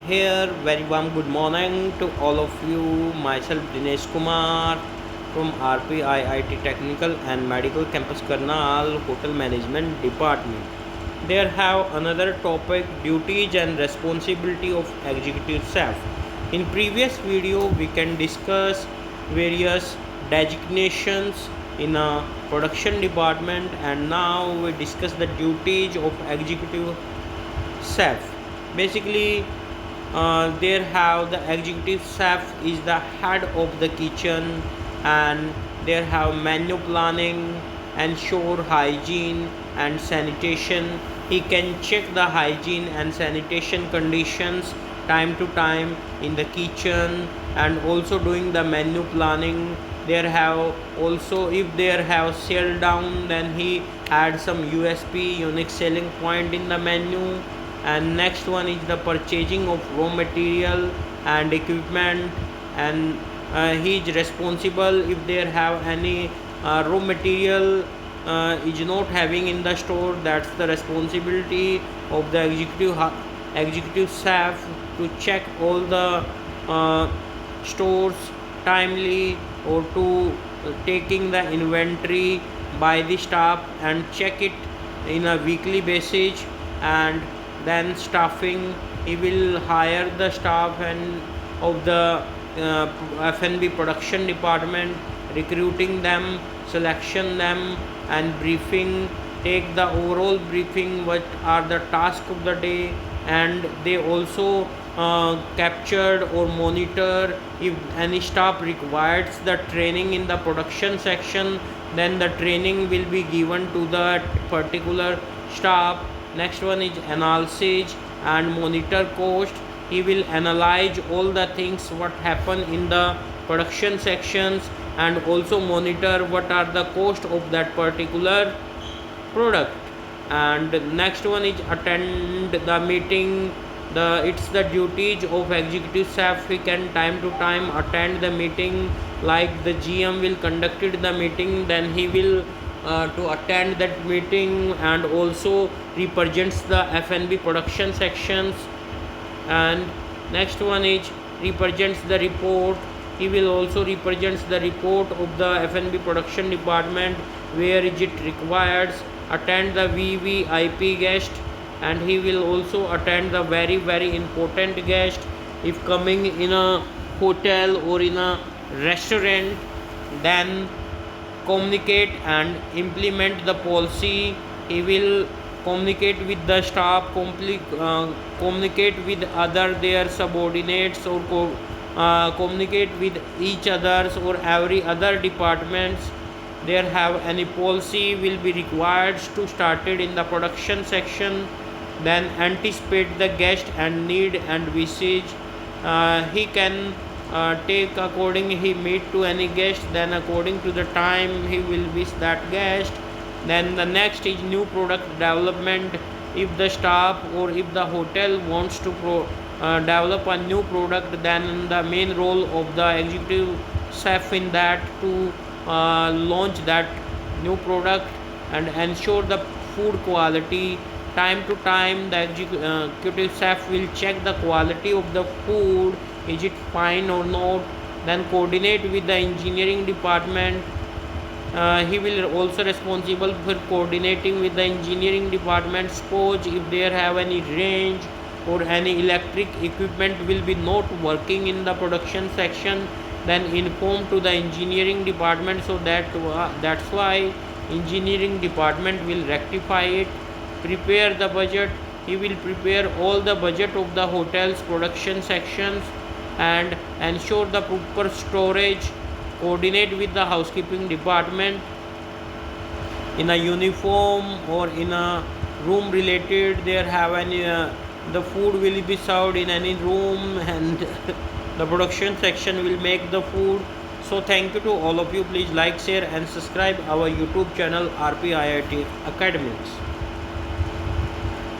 Here, very warm good morning to all of you. Myself Dinesh Kumar from RPIIT Technical and Medical Campus Karnal Hotel Management Department. There have another topic, duties and responsibility of executive staff. In previous video, we can discuss various designations in a production department, and now we discuss the duties of executive chef. Basically, there have the executive chef is the head of the kitchen, and there have menu planning, ensure hygiene and sanitation. He can check the hygiene and sanitation conditions time to time in the kitchen, and also doing the menu planning. There have also, if there have sell down, then he add some USP, unique selling point in the menu. And next one is the purchasing of raw material and equipment, and he is responsible if there have any raw material is not having in the store. That's the responsibility of the executive staff to check all the uh, stores timely, or to taking the inventory by the staff and check it in a weekly basis. And then staffing, he will hire the staff and of the F&B production department, recruiting them, selection them, and briefing, take the overall briefing what are the tasks of the day. And they also captured or monitor if any staff requires the training in the production section, then the training will be given to that particular staff. Next one is analysis and monitor cost. He will analyze all the things what happen in the production sections, and also monitor what are the cost of that particular product. And next one is attend the meeting. It's the duties of executive staff. We can time to time attend the meeting, like the GM will conducted the meeting, then he will to attend that meeting, and also represents the F&B production sections. And next one is represents the report. He will also represents the report of the F&B production department where is it requires, attend the VVIP guest, and he will also attend the very important guest if coming in a hotel or in a restaurant. Then communicate and implement the policy. He will communicate with the staff, communicate with other their subordinates, or communicate with each others or every other departments. There have any policy will be required to started in the production section. Then anticipate the guest and need and wishes. He can take according he meet to any guest, then according to the time he will wish that guest. Then the next is new product development. If the staff or if the hotel wants to develop a new product, then the main role of the executive chef in that to launch that new product and ensure the food quality. Time to time the executive chef will check the quality of the food, is it fine or not. Then coordinate with the engineering department. He will also responsible for coordinating with the engineering department. Suppose if there have any range or any electric equipment will be not working in the production section, then inform to the engineering department, so that's why engineering department will rectify it. Prepare the budget. He will prepare all the budget of the hotel's production sections and ensure the proper storage. Coordinate with the housekeeping department in a uniform or in a room related. There have any the food will be served in any room, and the production section will make the food. So thank you to all of you. Please like, share and subscribe our YouTube channel RPIIT Academics.